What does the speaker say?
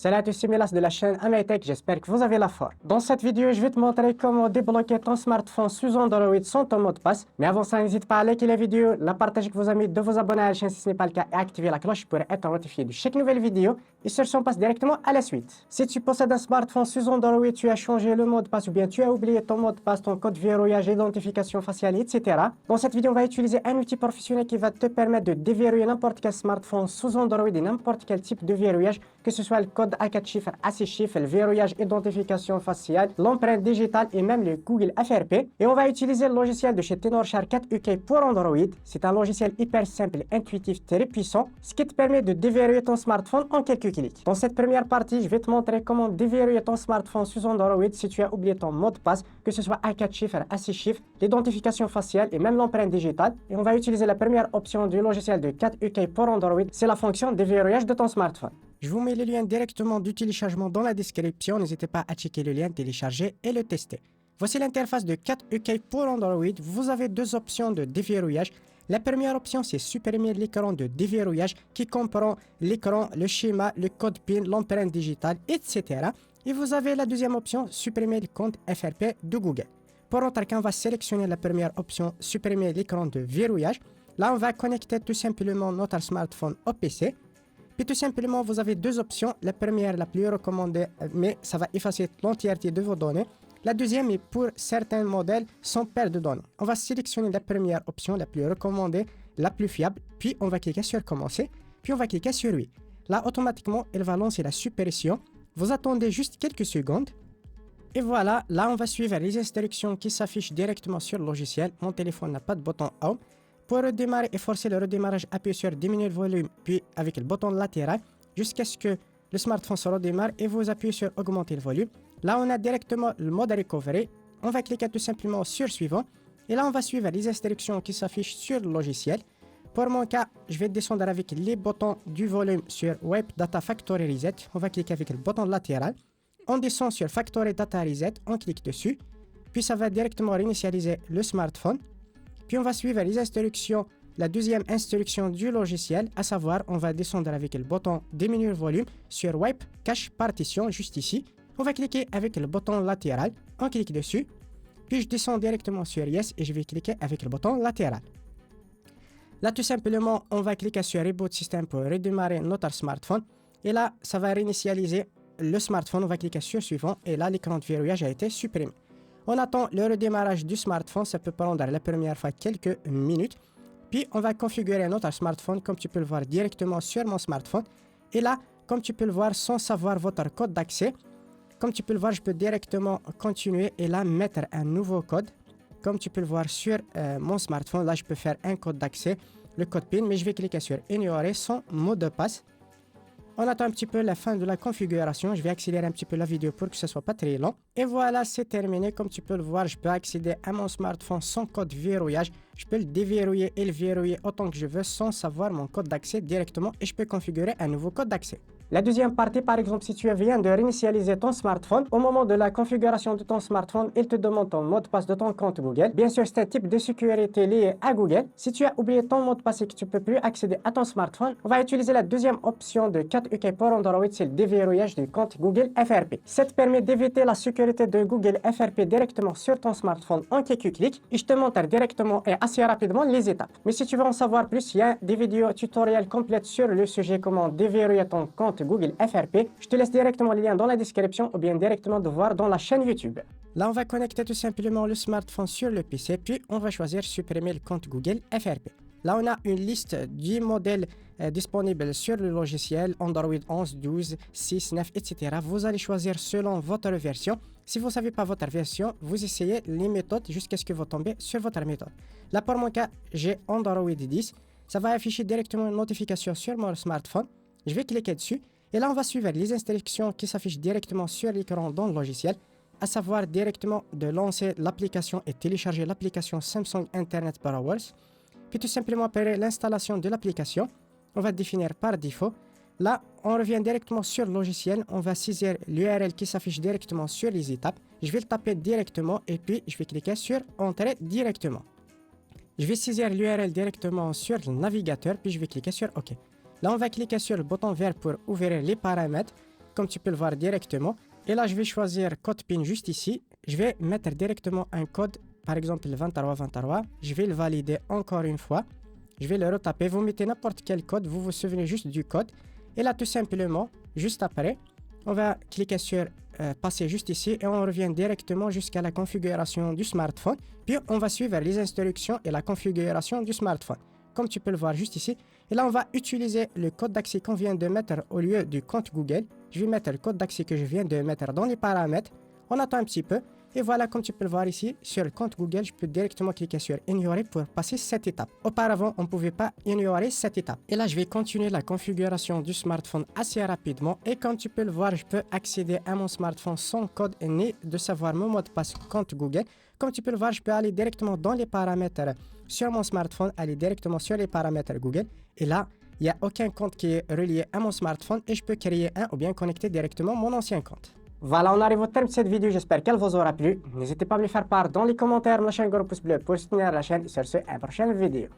Salut à tous, c'est Milas de la chaîne Amaytech, j'espère que vous avez la forme. Dans cette vidéo, je vais te montrer comment débloquer ton smartphone sous Android sans ton mot de passe. Mais avant ça, n'hésite pas à liker la vidéo, la partager avec vos amis, de vous abonner à la chaîne si ce n'est pas le cas et activer la cloche pour être notifié de chaque nouvelle vidéo. Et sur ce, on passe directement à la suite. Si tu possèdes un smartphone sous Android, tu as changé le mot de passe ou bien tu as oublié ton mot de passe, ton code verrouillage, identification faciale, etc. Dans cette vidéo, on va utiliser un outil professionnel qui va te permettre de déverrouiller n'importe quel smartphone sous Android et n'importe quel type de verrouillage, que ce soit le code à 4 chiffres, à 6 chiffres, le verrouillage, identification faciale, l'empreinte digitale et même le Google FRP. Et on va utiliser le logiciel de chez Tenorshare 4 UK pour Android. C'est un logiciel hyper simple, intuitif, très puissant, ce qui te permet de déverrouiller ton smartphone en quelques clics. Dans cette première partie, je vais te montrer comment déverrouiller ton smartphone sous Android si tu as oublié ton mot de passe, que ce soit à 4 chiffres, à 6 chiffres, l'identification faciale et même l'empreinte digitale. Et on va utiliser la première option du logiciel de 4 UK pour Android, c'est la fonction déverrouillage de ton smartphone. Je vous mets le lien directement du téléchargement dans la description. N'hésitez pas à checker le lien, télécharger et le tester. Voici l'interface de 4UK pour Android. Vous avez deux options de déverrouillage. La première option, c'est supprimer l'écran de déverrouillage qui comprend l'écran, le schéma, le code PIN, l'empreinte digitale, etc. Et vous avez la deuxième option, supprimer le compte FRP de Google. Pour notre cas, on va sélectionner la première option, supprimer l'écran de verrouillage. Là, on va connecter tout simplement notre smartphone au PC. Puis tout simplement, vous avez deux options. La première, la plus recommandée, mais ça va effacer l'entièreté de vos données. La deuxième est pour certains modèles sans perte de données. On va sélectionner la première option, la plus recommandée, la plus fiable. Puis on va cliquer sur commencer. Puis on va cliquer sur oui. Là, automatiquement, elle va lancer la suppression. Vous attendez juste quelques secondes. Et voilà, là, on va suivre les instructions qui s'affichent directement sur le logiciel. Mon téléphone n'a pas de bouton Home. Pour redémarrer et forcer le redémarrage, appuyez sur diminuer le volume, puis avec le bouton latéral, jusqu'à ce que le smartphone se redémarre et vous appuyez sur augmenter le volume. Là, on a directement le mode recovery. On va cliquer tout simplement sur suivant. Et là, on va suivre les instructions qui s'affichent sur le logiciel. Pour mon cas, je vais descendre avec les boutons du volume sur Web Data Factory Reset. On va cliquer avec le bouton latéral. On descend sur Factory Data Reset, on clique dessus. Puis ça va directement réinitialiser le smartphone. Puis on va suivre les instructions, la deuxième instruction du logiciel, à savoir, on va descendre avec le bouton diminuer le volume sur Wipe Cache Partition, juste ici. On va cliquer avec le bouton latéral, on clique dessus. Puis je descends directement sur Yes et je vais cliquer avec le bouton latéral. Là, tout simplement, on va cliquer sur Reboot System pour redémarrer notre smartphone. Et là, ça va réinitialiser le smartphone. On va cliquer sur Suivant et là, l'écran de verrouillage a été supprimé. On attend le redémarrage du smartphone, ça peut prendre la première fois quelques minutes. Puis on va configurer notre smartphone comme tu peux le voir directement sur mon smartphone. Et là, comme tu peux le voir sans savoir votre code d'accès, comme tu peux le voir, je peux directement continuer et là mettre un nouveau code. Comme tu peux le voir sur mon smartphone, là je peux faire un code d'accès, le code PIN, mais je vais cliquer sur ignorer sans mot de passe. On attend un petit peu la fin de la configuration. Je vais accélérer un petit peu la vidéo pour que ce soit pas très long. Et voilà, c'est terminé. Comme tu peux le voir, je peux accéder à mon smartphone sans code verrouillage. Je peux le déverrouiller et le verrouiller autant que je veux sans savoir mon code d'accès directement. Et je peux configurer un nouveau code d'accès. La deuxième partie, par exemple, si tu viens de réinitialiser ton smartphone, au moment de la configuration de ton smartphone, il te demande ton mot de passe de ton compte Google. Bien sûr, c'est un type de sécurité lié à Google. Si tu as oublié ton mot de passe et que tu ne peux plus accéder à ton smartphone, on va utiliser la deuxième option de 4UK pour Android, c'est le déverrouillage du compte Google FRP. Ça te permet d'éviter la sécurité de Google FRP directement sur ton smartphone en quelques clics. Et je te montre directement et assez rapidement les étapes. Mais si tu veux en savoir plus, il y a des vidéos tutoriels complètes sur le sujet comment déverrouiller ton compte Google FRP. Je te laisse directement le lien dans la description ou bien directement de voir dans la chaîne YouTube. Là, on va connecter tout simplement le smartphone sur le PC, puis on va choisir supprimer le compte Google FRP. Là, on a une liste du modèle disponible sur le logiciel Android 11, 12, 6, 9, etc. Vous allez choisir selon votre version. Si vous ne savez pas votre version, vous essayez les méthodes jusqu'à ce que vous tombez sur votre méthode. Là, pour mon cas, j'ai Android 10. Ça va afficher directement une notification sur mon smartphone. Je vais cliquer dessus. Et là, on va suivre les instructions qui s'affichent directement sur l'écran dans le logiciel, à savoir directement de lancer l'application et télécharger l'application Samsung Internet Browser. Puis tout simplement après l'installation de l'application, on va définir par défaut. Là, on revient directement sur le logiciel, on va saisir l'URL qui s'affiche directement sur les étapes. Je vais le taper directement et puis je vais cliquer sur Entrer directement. Je vais saisir l'URL directement sur le navigateur puis je vais cliquer sur OK. Là, on va cliquer sur le bouton vert pour ouvrir les paramètres. comme tu peux le voir directement. Et là, je vais choisir code PIN juste ici. Je vais mettre directement un code, par exemple le 2323. Je vais le valider encore une fois. Je vais le retaper. Vous mettez n'importe quel code, vous vous souvenez juste du code. Et là, tout simplement, juste après, on va cliquer sur passer juste ici et on revient directement jusqu'à la configuration du smartphone. Puis, on va suivre les instructions et la configuration du smartphone. Comme tu peux le voir juste ici. Et là, on va utiliser le code d'accès qu'on vient de mettre au lieu du compte Google. Je vais mettre le code d'accès que je viens de mettre dans les paramètres. On attend un petit peu. Et voilà, comme tu peux le voir ici, sur le compte Google, je peux directement cliquer sur ignorer pour passer cette étape. Auparavant, on ne pouvait pas ignorer cette étape. Et là, je vais continuer la configuration du smartphone assez rapidement. Et comme tu peux le voir, je peux accéder à mon smartphone sans code ni de savoir mon mot de passe compte Google. Comme tu peux le voir, je peux aller directement dans les paramètres sur mon smartphone, aller directement sur les paramètres Google. Et là, il n'y a aucun compte qui est relié à mon smartphone et je peux créer un ou bien connecter directement mon ancien compte. Voilà, on arrive au terme de cette vidéo, j'espère qu'elle vous aura plu. N'hésitez pas à me le faire part dans les commentaires, lâchez un gros pouce bleu pour soutenir la chaîne. Sur ce, à la prochaine vidéo.